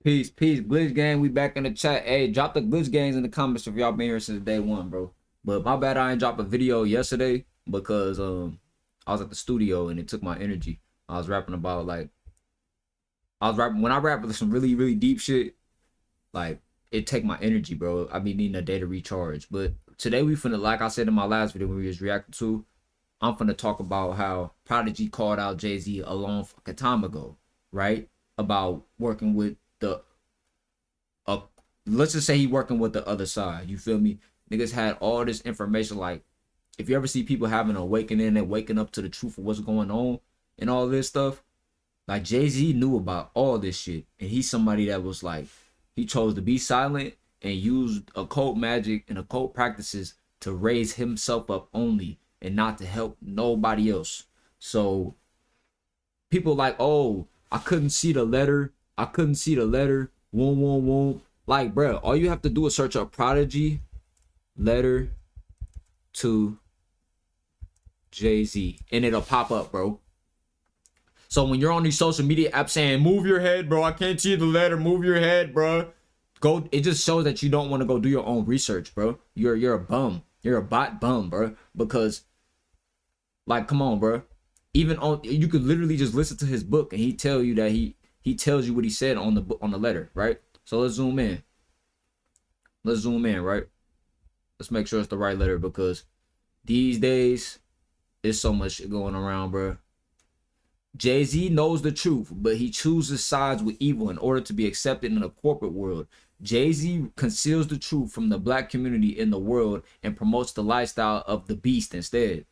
Peace, peace. Glitch gang, we back in the chat. Hey, drop the glitch gangs in the comments if y'all been here since day one, bro. But my bad, I ain't dropped a video yesterday because I was at the studio and it took my energy. I was rapping about when I rap with some really, really deep shit, like it take my energy, bro. I be needing a day to recharge. But today we finna, like I said in my last video when we was reacting to, I'm finna talk about how Prodigy called out Jay-Z a long fucking time ago, right? About working with the let's just say he working with the other side. You feel me? Niggas had all this information. Like, if you ever see people having an awakening and waking up to the truth of what's going on and all this stuff, like Jay-Z knew about all this shit. And he's somebody that was like, he chose to be silent and used occult magic and occult practices to raise himself up only and not to help nobody else. So people like, oh, I couldn't see the letter. I couldn't see the letter. Won't. Like, bro, all you have to do is search up Prodigy letter to Jay-Z and it'll pop up, bro. So when you're on these social media apps saying, move your head, bro, I can't see the letter, move your head, bro. Go, it just shows that you don't want to go do your own research, bro. You're a bum. You're a bot bum, bro. Because, like, come on, bro. Even on, you could literally just listen to his book and he tell you that he tells you what he said on the book, on the letter, right? So let's zoom in. Let's zoom in, right? Let's make sure it's the right letter because these days, there's so much shit going around, bro. Jay-Z knows the truth, but he chooses sides with evil in order to be accepted in the corporate world. Jay-Z conceals the truth from the black community in the world and promotes the lifestyle of the beast instead.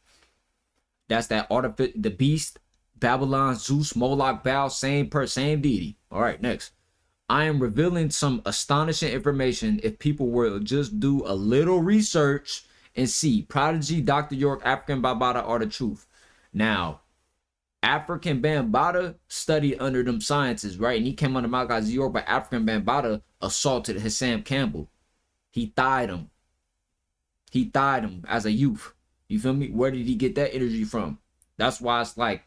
That's that artificial, the beast, Babylon, Zeus, Moloch, Baal, same deity. All right, next. I am revealing some astonishing information if people will just do a little research and see. Prodigy, Dr. York, African Bambaataa are the truth. Now, African Bambaataa studied under them sciences, right? And he came under Malachi York, but African Bambaataa assaulted Hassan Campbell. He thied him. He thied him as a youth. You feel me? Where did he get that energy from? That's why it's like,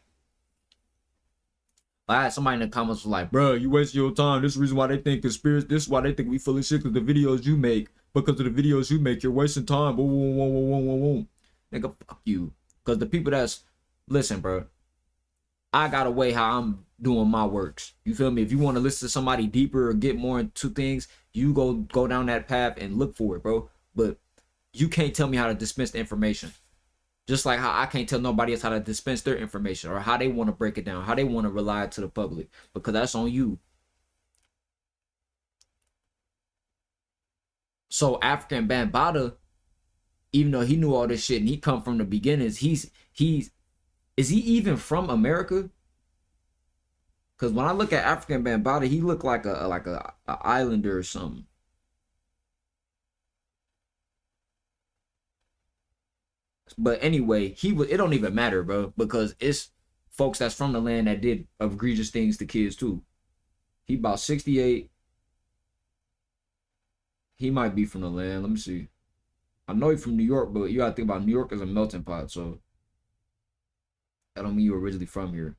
I had somebody in the comments was like, bro, you waste your time. This is the reason why they think conspiracy. This is why they think we full of shit because the videos you make. Because of the videos you make, you're wasting time. Boom. Nigga, fuck you. Because the people that's, listen, bro. I got a way how I'm doing my works. You feel me? If you want to listen to somebody deeper or get more into things, you go down that path and look for it, bro. But you can't tell me how to dispense the information. Just like how I can't tell nobody else how to dispense their information or how they want to break it down, how they want to rely to the public, because that's on you. So African Bambaataa, even though he knew all this shit and he come from the beginnings, is he even from America? Because when I look at African Bambaataa, he looked like a islander or something. But anyway, it don't even matter, bro, because it's folks that's from the land that did egregious things to kids too. He about 68. He might be from the land. Let me see. I know he's from New York, but you gotta think about New York as a melting pot, so that don't mean you're originally from here.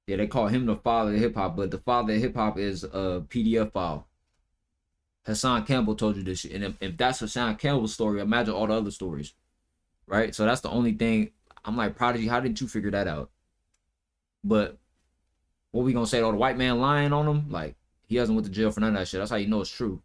Yeah, they call him the father of hip hop, but the father of hip hop is a PDF file. Hassan Campbell told you this shit. And if that's Hassan Campbell's story, imagine all the other stories. Right? So that's the only thing. I'm like, Prodigy, how didn't you figure that out? But what we gonna say? Oh, the white man lying on him? Like, he hasn't went to jail for none of that shit. That's how you know it's true.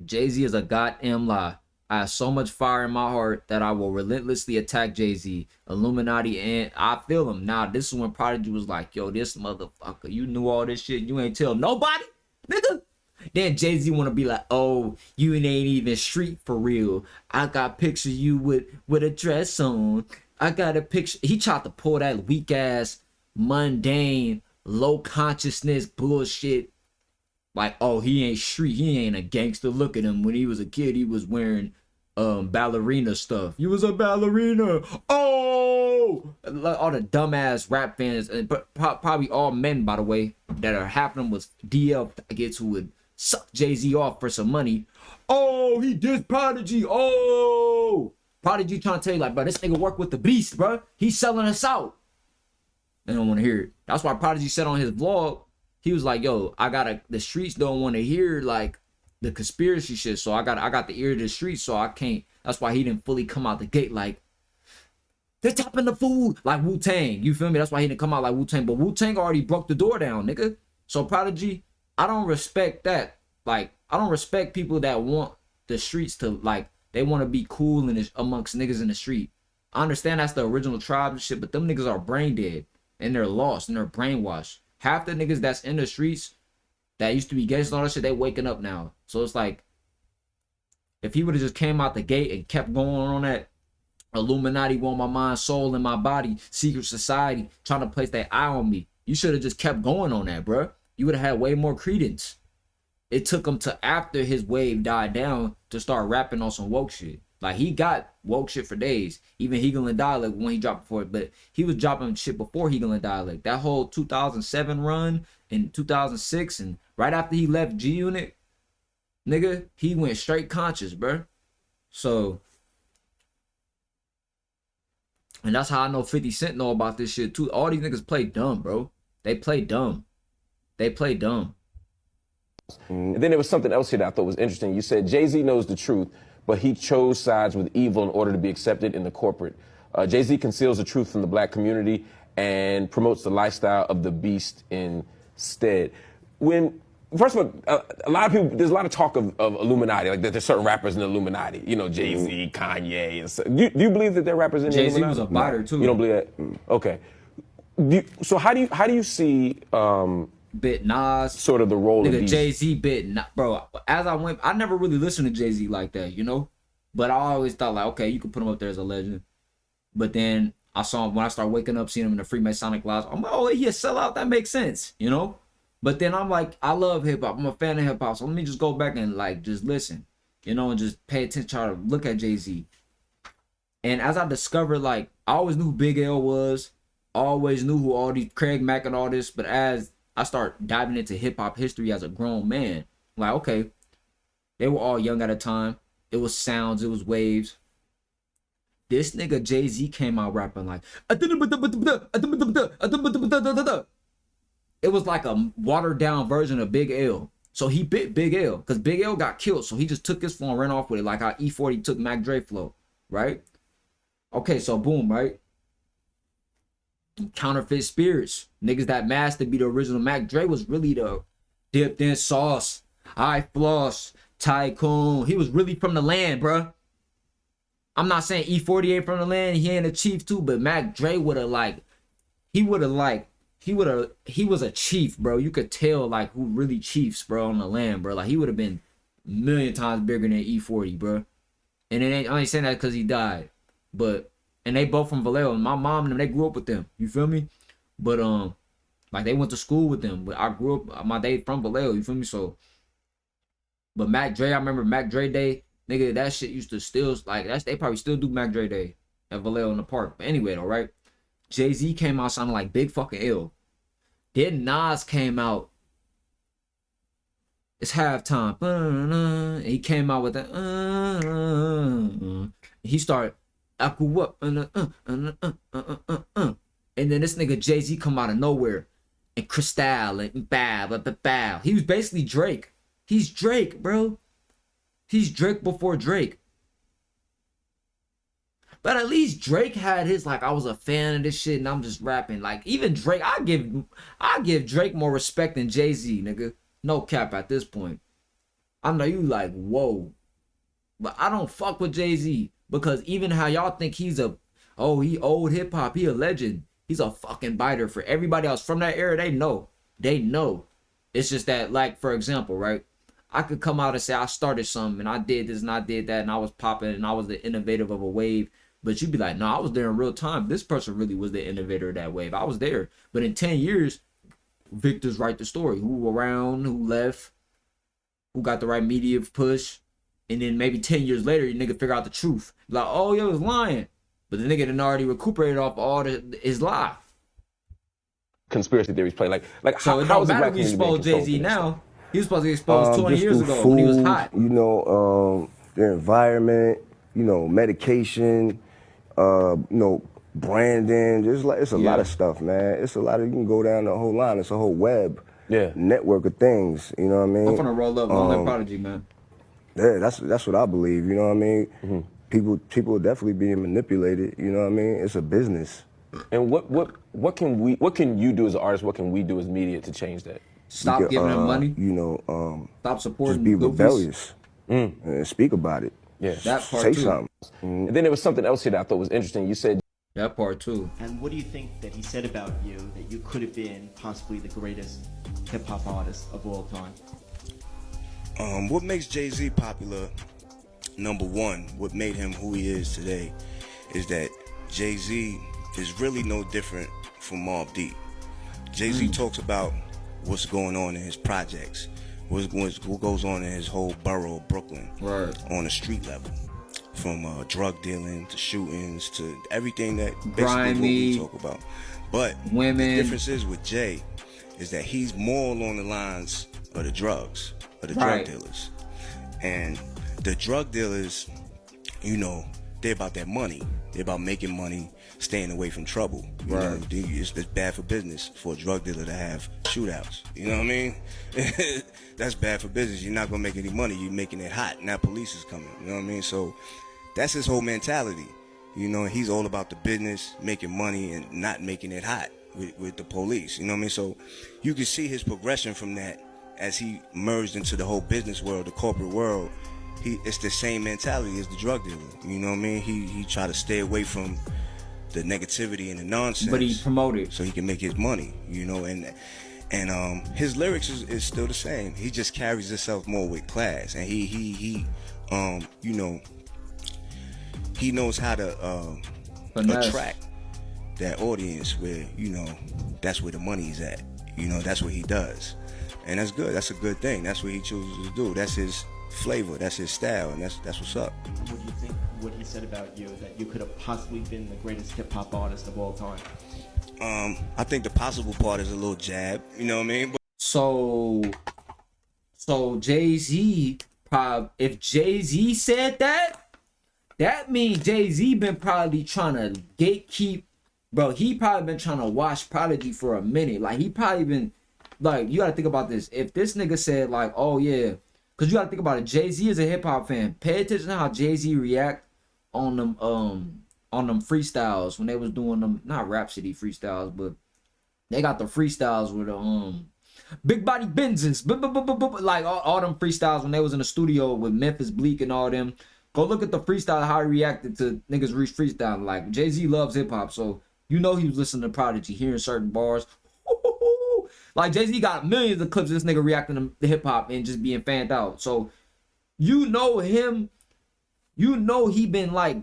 Jay-Z is a goddamn lie. I have so much fire in my heart that I will relentlessly attack Jay-Z, Illuminati, and I feel him. Now, this is when Prodigy was like, yo, this motherfucker, you knew all this shit. You ain't tell nobody, nigga. Then Jay-Z want to be like, oh, you ain't even street for real. I got pictures of you with a dress on. I got a picture. He tried to pull that weak ass, mundane, low consciousness bullshit. Like, oh, he ain't street. He ain't a gangster. Look at him. When he was a kid, he was wearing ballerina stuff. You was a ballerina. Oh, all the dumbass rap fans, and probably all men, by the way, that are half of them was DL faggots who would suck Jay-Z off for some money. Oh, he did Prodigy. Oh, Prodigy trying to tell you like, bro, this nigga work with the beast, bro. He's selling us out. They don't want to hear it. That's why Prodigy said on his vlog, he was like, yo, the streets don't want to hear like the conspiracy shit, so I got the ear to the streets, so I can't. That's why he didn't fully come out the gate like they're tapping the food like Wu-Tang. You feel me? That's why he didn't come out like Wu-Tang. But Wu-Tang already broke the door down, nigga. So Prodigy, I don't respect that. Like, I don't respect people that want the streets to, like, they want to be cool amongst niggas in the street. I understand that's the original tribe and shit, but them niggas are brain dead. And they're lost and they're brainwashed. Half the niggas that's in the streets that used to be gangsters and all that shit, they waking up now. So it's like, if he would have just came out the gate and kept going on that Illuminati want my mind, soul, and my body, secret society, trying to place their eye on me. You should have just kept going on that, bro. You would have had way more credence. It took him to after his wave died down to start rapping on some woke shit. Like, he got woke shit for days. Even Hegel and Dialect when he dropped before it. But he was dropping shit before Hegel and Dialect. That whole 2007 run in 2006 and right after he left G-Unit, nigga, he went straight conscious, bro. So... and that's how I know 50 Cent know about this shit too. All these niggas play dumb, bro. They play dumb. They play dumb. And then there was something else here that I thought was interesting. You said Jay-Z knows the truth, but he chose sides with evil in order to be accepted in the corporate. Jay-Z conceals the truth from the black community and promotes the lifestyle of the beast instead. First of all, a lot of people, there's a lot of talk of Illuminati, like that there's certain rappers in the Illuminati, you know, Jay-Z, Kanye, and so. Do you believe that there are rappers in the Illuminati? Jay-Z was a biter too. You don't believe that? Okay. So how do you see Bit Nas, sort of the role of these? Jay-Z bit, bro. As I never really listened to Jay-Z like that, you know, but I always thought like, okay, you could put him up there as a legend. But then I saw him when I started waking up, seeing him in the Freemasonic lodge. I'm like, oh, he a sellout. That makes sense, you know. But then I'm like, I love hip hop. I'm a fan of hip hop. So let me just go back and like just listen, you know, and just pay attention, try to look at Jay-Z. And as I discovered, like, I always knew who Big L was, always knew who all these Craig Mack and all this. But as I start diving into hip hop history as a grown man, like, okay, they were all young at a time. It was sounds, it was waves. This nigga Jay-Z came out rapping like, it was like a watered down version of Big L. So he bit Big L because Big L got killed. So he just took his flow and ran off with it, like how E40 took Mac Dre flow, right? Okay, so boom, right? Counterfeit spirits. Niggas that masked to be the original Mac Dre was really the dipped in sauce, high floss, tycoon. He was really from the land, bruh. I'm not saying E40 ain't from the land. He ain't a chief too, but Mac Dre would have like, he was a chief, bro. You could tell like who really chiefs, bro, on the land, bro. Like he would have been a million times bigger than E40, bro. And I ain't saying that because he died, but and they both from Vallejo. And my mom and them, they grew up with them. You feel me? But like they went to school with them. But I grew up my day from Vallejo. You feel me? So, but Mac Dre, I remember Mac Dre Day, nigga. That shit used to still like they probably still do Mac Dre Day at Vallejo in the park. But anyway, though, right? Jay-Z came out sounding like Big fucking L. Then Nas came out. It's halftime. He came out with that. He started. I grew up. And then this nigga Jay-Z come out of nowhere. And Cristal and bow. He was basically Drake. He's Drake, bro. He's Drake before Drake. But at least Drake had his, like, I was a fan of this shit and I'm just rapping. Like, even Drake, I give Drake more respect than Jay-Z, nigga. No cap at this point. I know you like, whoa. But I don't fuck with Jay-Z. Because even how y'all think he old hip-hop, he a legend. He's a fucking biter for everybody else from that era. They know. They know. It's just that, like, for example, right? I could come out and say I started something and I did this and I did that and I was popping and I was the innovative of a wave. But you'd be like, no, I was there in real time. This person really was the innovator of that wave. I was there. But in 10 years, Victors write the story. Who around, who left, who got the right media push. And then maybe 10 years later, you nigga figure out the truth. Like, oh, yo, was lying. But the nigga done already recuperated off all his lie. Conspiracy theories play. Like so it don't matter if we expose Jay-Z now. He was supposed to get exposed 20 years ago when he was hot. You know, the environment, you know, medication, you know, branding. It's a lot of stuff, man. It's a lot of, you can go down the whole line. It's a whole web. network of things. You know what I mean? I'm gonna roll up on that Prodigy, man. Yeah, that's what I believe. You know what I mean? People are definitely being manipulated. You know what I mean? It's a business. And what can you do as an artist? What can we do as media to change that? Stop giving them money. You know, stop supporting. Just be goofies. rebellious and speak about it. Yeah, that part Say too. something. And then there was something else here that I thought was interesting. You said that part too. And what do you think that he said about you that you could have been possibly the greatest hip hop artist of all time? What makes Jay-Z popular? Number one, what made him who he is today is that Jay-Z is really no different from Mobb Deep. Jay-Z talks about what's going on in his projects, what goes on in his whole borough of Brooklyn, on a street level, from drug dealing to shootings to everything that basically what we talk about. But women. The difference is with Jay is that he's more along the lines of the drugs, of the drug dealers. And the drug dealers, you know, they're about that money. They're about making money, staying away from trouble. You know, it's bad for business for a drug dealer to have shootouts. You know what I mean? That's bad for business. You're not going to make any money. You're making it hot. Now police is coming. You know what I mean? So that's his whole mentality. You know, he's all about the business, making money and not making it hot with the police. You know what I mean? So you can see his progression from that as he merged into the whole business world, the corporate world. It's the same mentality as the drug dealer. You know what I mean? He try to stay away from the negativity and the nonsense. But he promoted so he can make his money. You know, and his lyrics is still the same. He just carries himself more with class, and he you know, he knows how to attract that audience where, you know, that's where the money's at. You know, that's what he does, and that's good. That's a good thing. That's what he chooses to do. That's his flavor, that's his style, and that's what's up. What do you think what he said about you, that you could have possibly been the greatest hip-hop artist of all time? I think the possible part is a little jab, you know what I mean? So Jay-Z, if Jay-Z said that means Jay-Z been probably trying to gatekeep, bro. He probably been trying to watch Prodigy for a minute. Like, he probably been, like, you gotta think about this. If this nigga said, like, oh yeah, because you gotta think about it, Jay-Z is a hip-hop fan. Pay attention to how Jay-Z react on them freestyles when they was doing them, not Rhapsody freestyles, but they got the freestyles with the Big Body Benzes, like all them freestyles when they was in the studio with Memphis Bleak and all them. Go look at the freestyle, how he reacted to niggas freestyle. Like, Jay-Z loves hip-hop, so you know he was listening to Prodigy, hearing certain bars. Like, Jay-Z got millions of clips of this nigga reacting to hip-hop and just being fanned out. So, you know him. You know he been, like,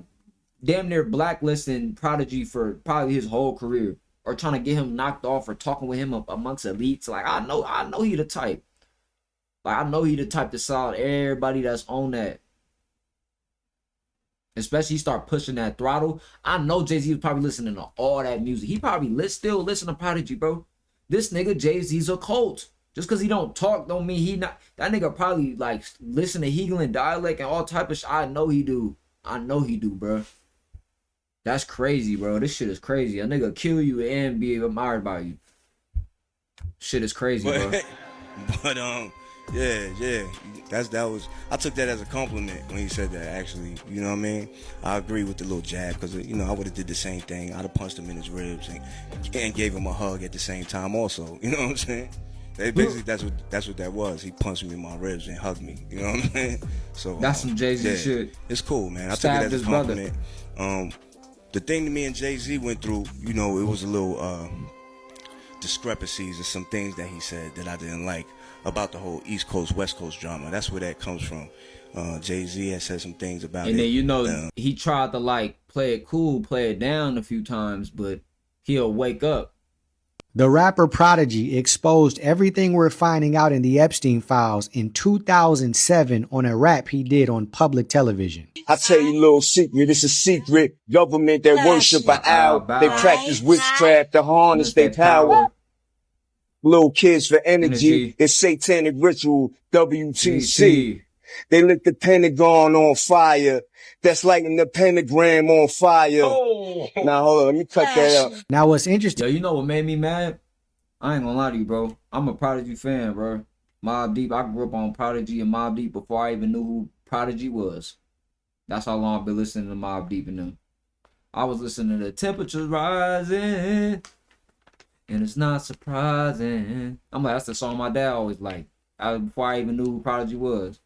damn near blacklisting Prodigy for probably his whole career. Or trying to get him knocked off or talking with him amongst elites. Like, I know he the type. Like, I know he the type to sell everybody that's on that. Especially start pushing that throttle. I know Jay-Z was probably listening to all that music. He probably still listen to Prodigy, bro. This nigga Jay-Z's Occult. Just because he don't talk don't mean he not. That nigga probably like listen to Hegel dialect and all type of shit. I know he do. I know he do, bro. That's crazy, bro. This shit is crazy. A nigga kill you and be admired by you. Shit is crazy, bro. But yeah. I took that as a compliment when he said that, actually. You know what I mean? I agree with the little jab, because, you know, I would have did the same thing. I'd have punched him in his ribs and gave him a hug at the same time also. You know what I'm saying? Basically, that's what that was. He punched me in my ribs and hugged me. You know what I'm saying? So that's some Jay-Z shit. It's cool, man. I took it as a compliment. The thing that me and Jay-Z went through, you know, it was a little discrepancies and some things that he said that I didn't like about the whole East Coast, West Coast drama. That's where that comes from. Jay-Z has said some things about it. And then, you know, he tried to, like, play it cool, play it down a few times, but he'll wake up. The rapper Prodigy exposed everything we're finding out in the Epstein files in 2007 on a rap he did on public television. I tell you a little secret, it's a secret. Government that worship an owl. They practice witchcraft to harness their power. Little kids for energy. It's satanic ritual, WTC. They lit the Pentagon on fire. That's lighting the pentagram on fire. Now hold on, let me cut that up. Now what's interesting? Yo, you know what made me mad? I ain't gonna lie to you, bro. I'm a Prodigy fan, bro. Mobb Deep. I grew up on Prodigy and Mobb Deep before I even knew who Prodigy was. That's how long I've been listening to Mobb Deep and them. I was listening to The Temperatures Rising, and it's not surprising. I'm like, that's the song my dad always liked. Before I even knew who Prodigy was.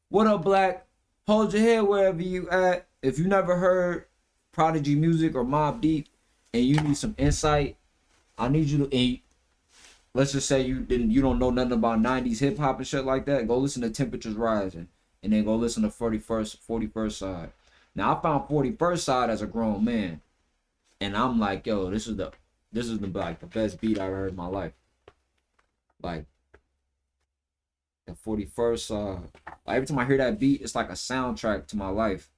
What up, Black? Hold your head wherever you at. If you never heard Prodigy music or Mobb Deep and you need some insight, I need you to, let's just say you don't know nothing about 90s hip hop and shit like that, go listen to Temperatures Rising and then go listen to 41st Side. Now I found 41st Side as a grown man, and I'm like, yo, this is the like the best beat I ever heard in my life. Like the 41st Side. Like, every time I hear that beat, it's like a soundtrack to my life.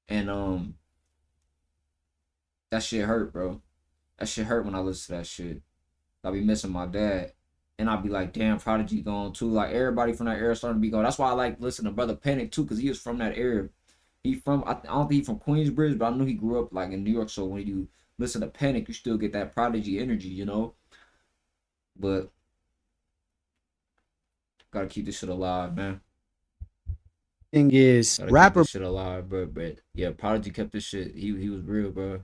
And that shit hurt, bro. That shit hurt when I listen to that shit. I be missing my dad. And I be like, damn, Prodigy gone too. Like, everybody from that era starting to be gone. That's why I like listening to Brother Panic too, because he was from that era. I don't think he's from Queensbridge, but I knew he grew up like in New York. So when you listen to Panic, you still get that Prodigy energy, you know? But gotta keep this shit alive, man. Thing is, Gotta rapper keep this shit alive, bro. But yeah, Prodigy kept this shit. He was real, bro.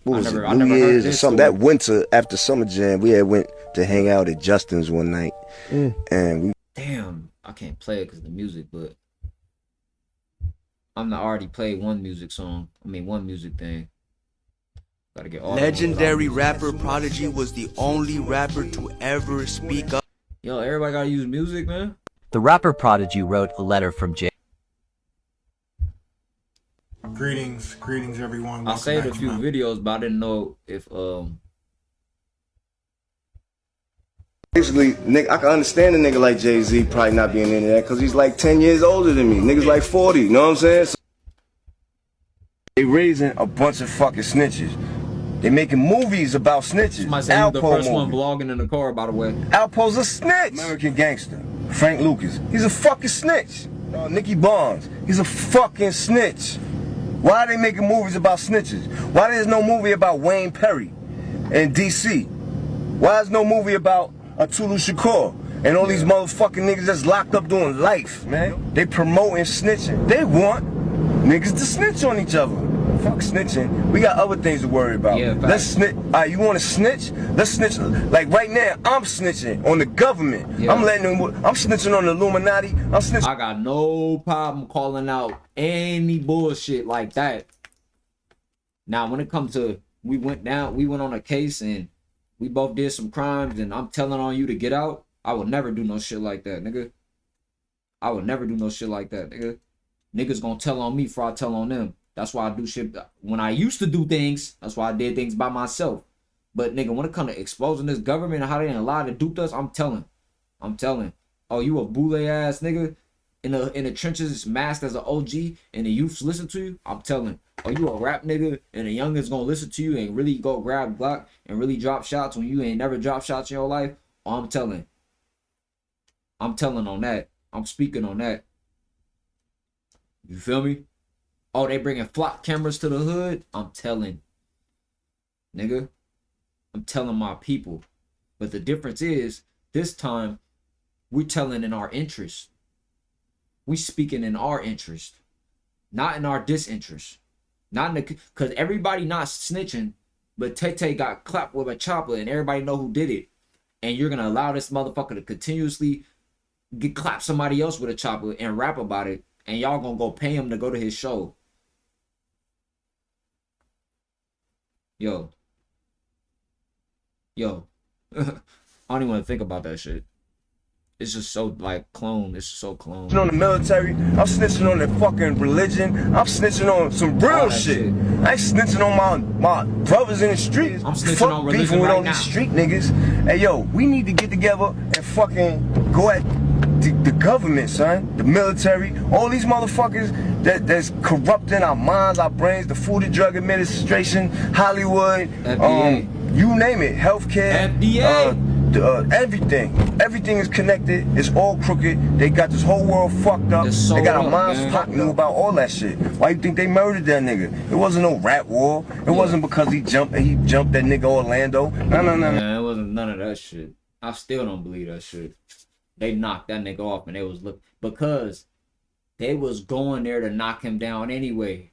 What was I it? never New heard Year's or this something. story. That winter after Summer Jam, we had went to hang out at Justin's one night, and we. Damn, I can't play it because of the music, but I'm not already played one music thing. Gotta get all Legendary rapper Prodigy was the only rapper to ever speak up. Yo, everybody gotta use music, man. The rapper Prodigy wrote a letter from jail. Greetings everyone. I Welcome saved a back to few my- videos, but I didn't know if Basically, nigga, I can understand a nigga like Jay-Z probably not being into that because he's like 10 years older than me. Niggas like 40, you know what I'm saying? So they raising a bunch of fucking snitches. They making movies about snitches. somebody said he was the Alpo first one movie. vlogging in the car, by the way. Alpo's a snitch. American Gangster. Frank Lucas. He's a fucking snitch. Nicky Barnes. He's a fucking snitch. Why are they making movies about snitches? Why there's no movie about Wayne Perry in D.C.? Why there's no movie about Atulu Shakur and all these motherfucking niggas that's locked up doing life, man? They promoting snitching. They want niggas to snitch on each other. Fuck snitching. We got other things to worry about. Yeah, let's snitch. You want to snitch? Let's snitch. Like right now, I'm snitching on the government. Yeah. I'm snitching on the Illuminati. I'm snitching. I got no problem calling out any bullshit like that. Now, when it comes to we went on a case and we both did some crimes and I'm telling on you to get out, I would never do no shit like that, nigga. I would never do no shit like that, nigga. Niggas gonna tell on me before I tell on them. That's why I do shit. When I used to do things, that's why I did things by myself. But nigga, when it comes to exposing this government and how they didn't lie to dupe us, I'm telling. Oh, you a boule ass nigga in the trenches, masked as an OG, and the youths listen to you? I'm telling. Oh, you a rap nigga and the youngins gonna listen to you and really go grab Glock and really drop shots when you ain't never dropped shots in your life? Oh, I'm telling. I'm telling on that. I'm speaking on that. You feel me? Oh, they bringing flock cameras to the hood? I'm telling. Nigga. I'm telling my people. But the difference is, this time, we're telling in our interest. We speaking in our interest. Not in our disinterest. Not in the... Because everybody not snitching, but Tay got clapped with a chopper and everybody know who did it. And you're going to allow this motherfucker to continuously clap somebody else with a chopper and rap about it. And y'all going to go pay him to go to his show. Yo. I don't even want to think about that shit. It's just so like clone. It's so clone. On the military, I'm snitching on the fucking religion. I'm snitching on some real shit. I ain't snitching on my brothers in the street. I'm snitching on religion beefing with right all now. these street niggas. Hey yo, we need to get together and fucking go at the government, son. The military, all these motherfuckers that's corrupting our minds, our brains. The Food and Drug Administration, Hollywood, FDA. You name it, healthcare. FDA. Everything is connected. It's all crooked. They got this whole world fucked up. They got our minds fucked. Knew about all that shit. Why you think they murdered that nigga? It wasn't no rat war. It wasn't because he jumped that nigga Orlando. No. Man, it wasn't none of that shit. I still don't believe that shit. They knocked that nigga off and they was because they was going there to knock him down anyway.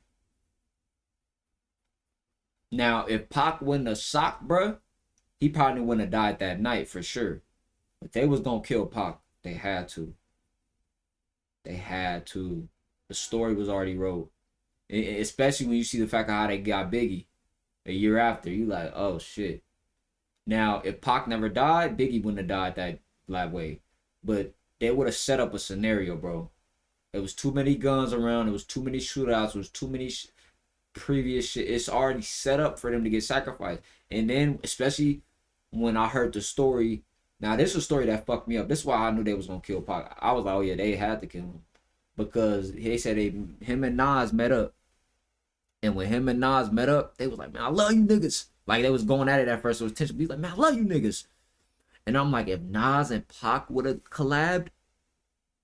Now, if Pac wouldn't have socked, bruh, he probably wouldn't have died that night for sure. But they was gonna kill Pac. They had to. They had to. The story was already wrote. Especially when you see the fact of how they got Biggie a year after. You like, oh shit. Now, if Pac never died, Biggie wouldn't have died that way. But they would have set up a scenario, bro. There was too many guns around. There was too many shootouts. There was too many previous shit. It's already set up for them to get sacrificed. And then, especially when I heard the story. Now, this is a story that fucked me up. This is why I knew they was going to kill Pac. I was like, oh yeah, they had to kill him. Because they said him and Nas met up. And when him and Nas met up, they was like, man, I love you niggas. Like, they was going at it at first. It was tension. He's like, man, I love you niggas. And I'm like, if Nas and Pac would have collabed,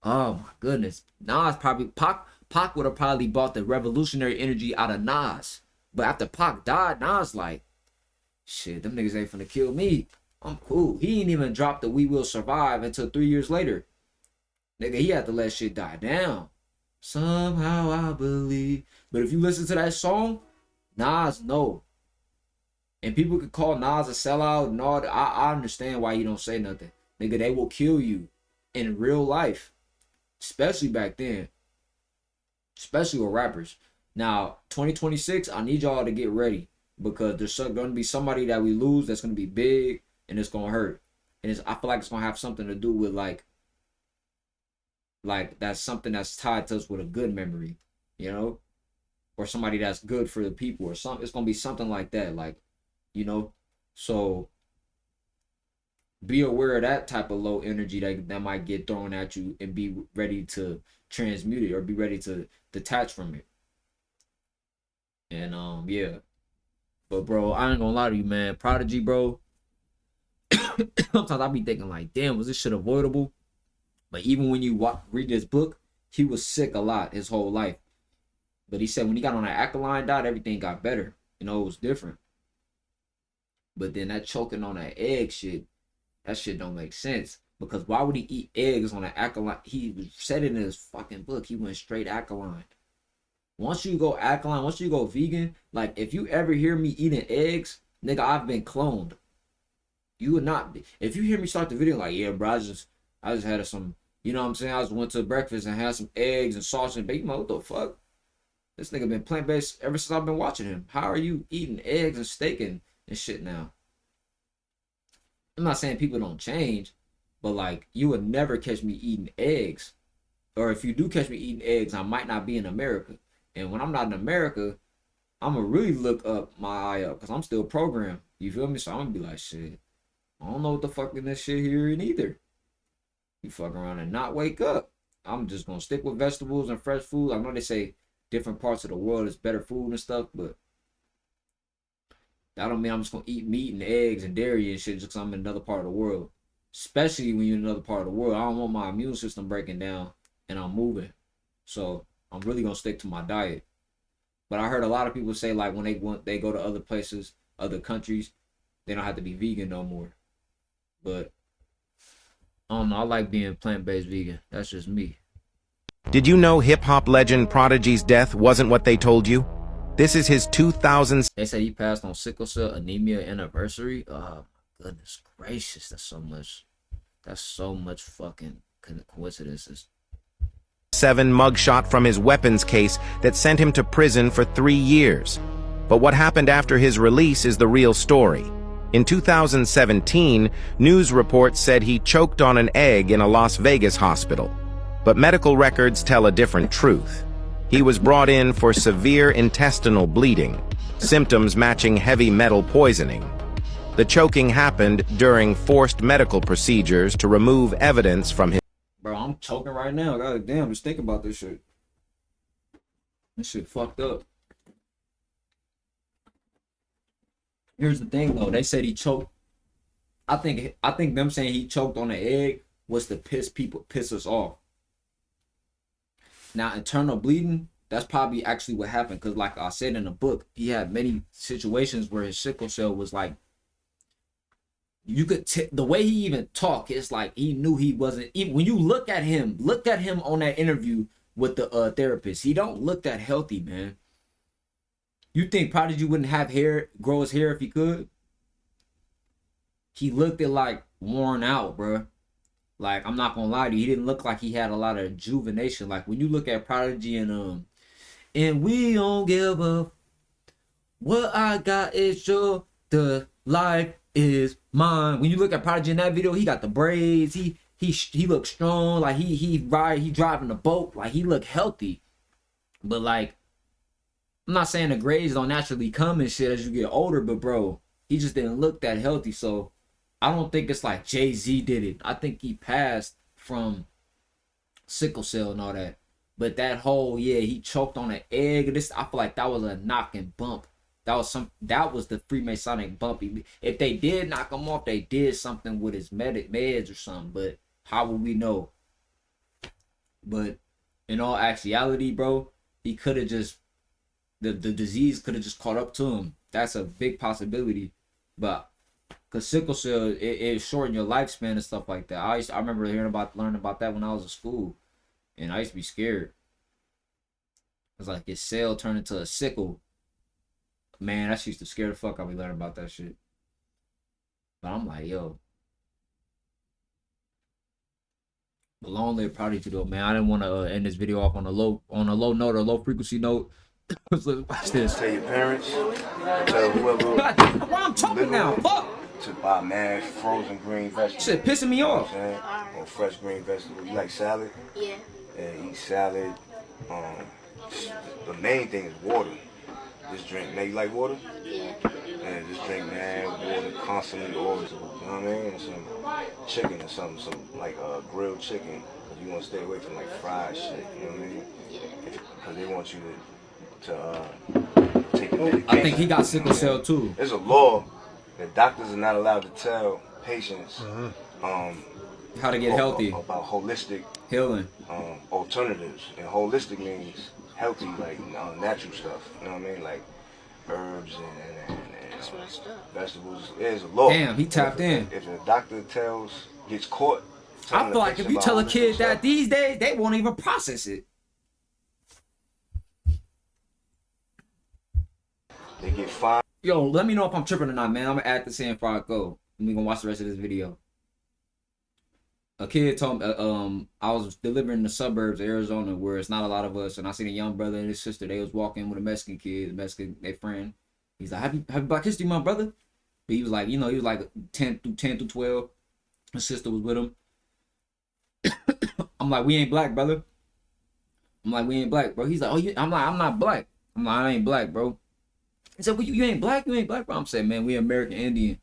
oh my goodness. Pac would have probably bought the revolutionary energy out of Nas. But after Pac died, Nas like, shit, them niggas ain't finna kill me. I'm cool. He ain't even dropped the We Will Survive until 3 years later. Nigga, he had to let shit die down. Somehow I believe. But if you listen to that song, Nas, no. And people could call Nas a sellout and all that. I understand why you don't say nothing. Nigga, they will kill you in real life. Especially back then. Especially with rappers. Now, 2026, I need y'all to get ready. Because there's going to be somebody that we lose that's going to be big. And it's going to hurt. And I feel like it's going to have something to do with like that's something that's tied to us with a good memory. You know? Or somebody that's good for the people. Or something. It's going to be something like that. Like, you know? So be aware of that type of low energy that might get thrown at you, and be ready to transmute it or be ready to detach from it. And yeah. But bro, I ain't gonna lie to you, man. Prodigy, bro. Sometimes I be thinking like, damn, was this shit avoidable? But even when you read this book, he was sick a lot his whole life. But he said when he got on that alkaline diet, everything got better. You know, it was different. But then that choking on that egg shit, that shit don't make sense. Because why would he eat eggs on an alkaline? He said it in his fucking book. He went straight alkaline. Once you go alkaline, once you go vegan, like if you ever hear me eating eggs, nigga, I've been cloned. You would not be. If you hear me start the video like, yeah, bro, I just had some, you know what I'm saying? I just went to breakfast and had some eggs and sausage and bacon. What the fuck? This nigga been plant-based ever since I've been watching him. How are you eating eggs and steak and shit now? I'm not saying people don't change, but like you would never catch me eating eggs. Or if you do catch me eating eggs, I might not be in America. And when I'm not in America, I'm going to really look up my eye up because I'm still programmed. You feel me? So I'm going to be like, shit, I don't know what the fuck in this shit here in either. You fuck around and not wake up. I'm just going to stick with vegetables and fresh food. I know they say different parts of the world is better food and stuff, but that don't mean I'm just going to eat meat and eggs and dairy and shit just because I'm in another part of the world. Especially when you're in another part of the world. I don't want my immune system breaking down and I'm moving. So I'm really going to stick to my diet. But I heard a lot of people say like when they go to other places, other countries, they don't have to be vegan no more. But I don't know. I like being plant-based vegan. That's just me. Did you know hip-hop legend Prodigy's death wasn't what they told you? This is his 2000s. They said he passed on sickle cell anemia anniversary. Oh, my goodness gracious. That's so much fucking coincidences. 7 mugshot from his weapons case that sent him to prison for 3 years. But what happened after his release is the real story. In 2017, news reports said he choked on an egg in a Las Vegas hospital. But medical records tell a different truth. He was brought in for severe intestinal bleeding, symptoms matching heavy metal poisoning. The choking happened during forced medical procedures to remove evidence from his... Bro, I'm choking right now. God damn, just think about this shit. This shit fucked up. Here's the thing though, they said he choked. I think them saying he choked on the egg was to piss us off. Now, internal bleeding, that's probably actually what happened. Because like I said in the book, he had many situations where his sickle cell was like, you could the way he even talked, it's like he knew he wasn't, even when you look at him on that interview with the therapist, he don't look that healthy, man. You think Prodigy wouldn't have grow his hair if he could? He looked like worn out, bro. Like, I'm not gonna lie to you, he didn't look like he had a lot of rejuvenation. Like when you look at Prodigy and we don't give up, what I got is your, the life is mine. When you look at Prodigy in that video, he got the braids, he looks strong, like he driving the boat, like he look healthy. But like, I'm not saying the grades don't naturally come and shit as you get older, but bro, he just didn't look that healthy. So I don't think it's like Jay-Z did it. I think he passed from sickle cell and all that. But that whole, he choked on an egg. I feel like that was a knock and bump. That was the Freemasonic bump. If they did knock him off, they did something with his meds or something. But how would we know? But in all actuality, bro, he could have just, the disease could have just caught up to him. That's a big possibility. But because sickle cell, it shortened your lifespan and stuff like that. I remember learning about that when I was in school. And I used to be scared. It's like his cell turned into a sickle. Man, that shit used to scare the fuck out of me learning about that shit. But I'm like, yo. But long live Prodigy though, man. I didn't want to end this video off on a low note or low frequency note. Let's watch this. Tell your parents, tell whoever. Why I'm talking now? Fuck. To buy mad frozen green vegetables. Shit pissing me off. Or fresh green vegetables. You like salad? Yeah. Yeah, eat salad. The main thing is water. Just drink. Now you like water? Yeah. Yeah, just drink mad water, constantly oil. You know what I mean? And some chicken or something, some like grilled chicken. Cause you want to stay away from like fried shit. You know what I mean? Yeah. Because they want you to take the medication. I think he got sickle cell too. There's a law that doctors are not allowed to tell patients how to get healthy, about holistic healing alternatives. And holistic means healthy, like natural stuff. You know what I mean? Like herbs and vegetables. There's a law. Damn, he tapped in. If a doctor gets caught, I feel like if you tell a kid that these days, they won't even process it. They get fined. Yo, let me know if I'm tripping or not, man. I'm gonna add this in before I go. We gonna watch the rest of this video. A kid told me, I was delivering in the suburbs of Arizona where it's not a lot of us, and I seen a young brother and his sister. They was walking with a Mexican kid, their friend. He's like, happy Black History Month, brother. But he was like, he was like 10 through 12. His sister was with him. I'm like, we ain't black, brother. I'm like, we ain't black, bro. He's like, I'm like, I'm not black. I'm like, I ain't black, bro. He said, well, you ain't black? You ain't black, bro? I'm saying, man, we American Indian.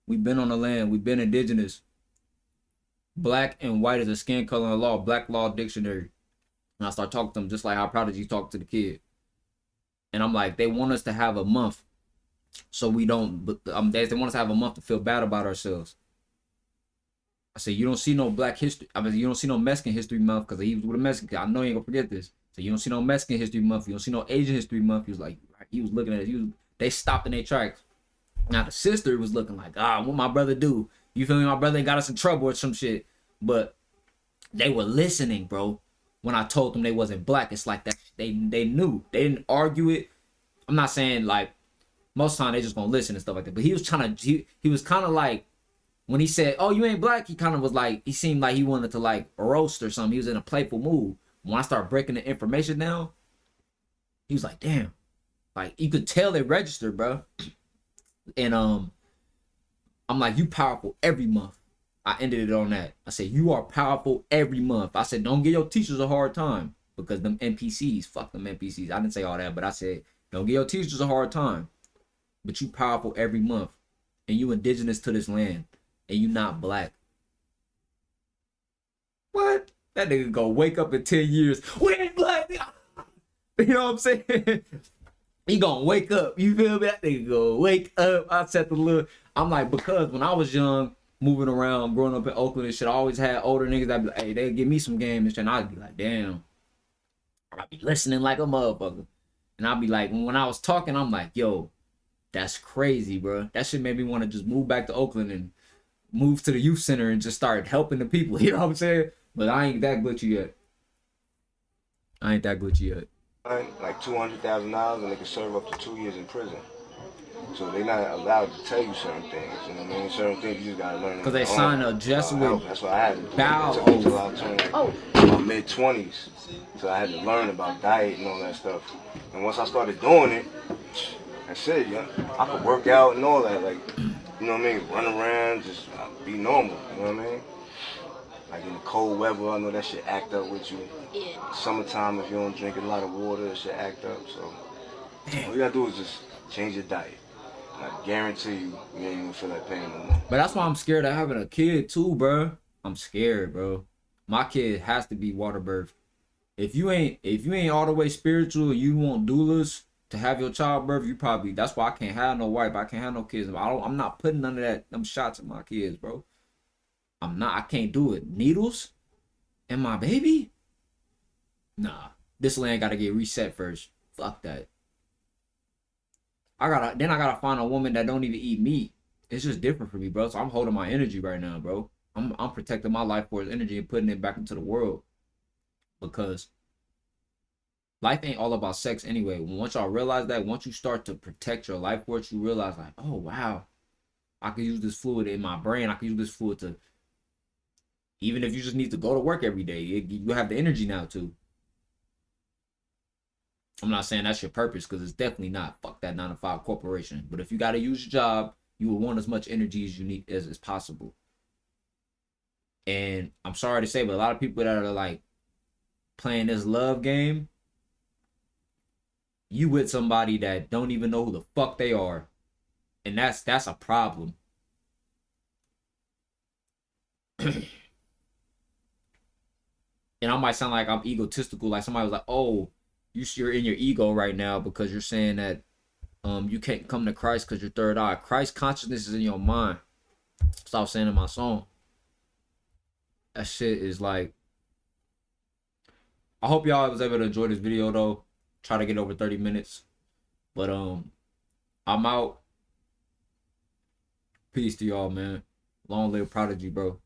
We been on the land. We been indigenous. Black and white is a skin color in law. Black law dictionary. And I start talking to them just like how Prodigy talked to the kid. And I'm like, they want us to have a month so we don't, they want us to have a month to feel bad about ourselves. I said, you don't see no black history. I mean, you don't see no Mexican history month because he was with a Mexican. I know you ain't gonna forget this. So you don't see no Mexican history month. You don't see no Asian history month. He was like, he was looking at it. They stopped in their tracks. Now the sister was looking like, what my brother do? You feel me? My brother got us in trouble or some shit. But they were listening, bro. When I told them they wasn't black, it's like that. They knew. They didn't argue it. I'm not saying like most of the time they just gonna listen and stuff like that. But he was trying to. He was kind of like when he said, "Oh, you ain't black." He kind of was like, he seemed like he wanted to like roast or something. He was in a playful mood. When I started breaking the information down, he was like, "Damn." Like, you could tell they registered, bro. And I'm like, you powerful every month. I ended it on that. I said, you are powerful every month. I said, don't give your teachers a hard time. Because them NPCs, fuck them NPCs. I didn't say all that, but I said, don't give your teachers a hard time. But you powerful every month. And you indigenous to this land. And you not black. What? That nigga gonna wake up in 10 years. We ain't black. You know what I'm saying? He gonna wake up. You feel me? That nigga gonna wake up. I'm like, because when I was young, moving around, growing up in Oakland and shit, I always had older niggas that be like, hey, they give me some game and shit. And I'd be like, damn. I'd be listening like a motherfucker. And I'd be like, when I was talking, I'm like, yo, that's crazy, bro. That shit made me want to just move back to Oakland and move to the youth center and just start helping the people. You know what I'm saying? But I ain't that glitchy yet. Like $200,000 and they can serve up to 2 years in prison. So they're not allowed to tell you certain things. You know what I mean? Certain things you just gotta learn. Because they signed a Jesuit that's what I had to do. bow It took me till I turned my mid-20s. So I had to learn about diet and all that stuff. And once I started doing it, that's it, yeah. I could work out and all that, like, you know what I mean? Run around, just be normal, you know what I mean? Like in the cold weather, I know that shit act up with you. Summertime, if you don't drink a lot of water, it should act up. So all you gotta do is just change your diet. I guarantee you, you ain't gonna feel that pain no more. But that's why I'm scared of having a kid too, bro. I'm scared, bro. My kid has to be water birth. If you ain't all the way spiritual, you want doulas to have your childbirth, you probably, that's why I can't have no wife, I can't have no kids. I'm not putting none of them shots in my kids, bro. I can't do it. Needles and my baby? Nah. This land gotta get reset first. Fuck that. I gotta find a woman that don't even eat meat. It's just different for me, bro. So I'm holding my energy right now, bro. I'm protecting my life force energy and putting it back into the world. Because life ain't all about sex anyway. Once y'all realize that, once you start to protect your life force, you realize like, oh wow, I can use this fluid in my brain. I can use this fluid to, even if you just need to go to work every day, you have the energy now too. I'm not saying that's your purpose, because it's definitely not. Fuck that 9-to-5 corporation. But if you got to use your job, you will want as much energy as you need as possible. And I'm sorry to say, but a lot of people that are like playing this love game, you with somebody that don't even know who the fuck they are. And that's a problem. And I might sound like I'm egotistical, like somebody was like, oh, you're in your ego right now because you're saying that you can't come to Christ because your third eye. Christ consciousness is in your mind. Stop saying in my song. That shit is like, I hope y'all was able to enjoy this video though. Try to get over 30 minutes. But I'm out. Peace to y'all, man. Long live Prodigy, bro.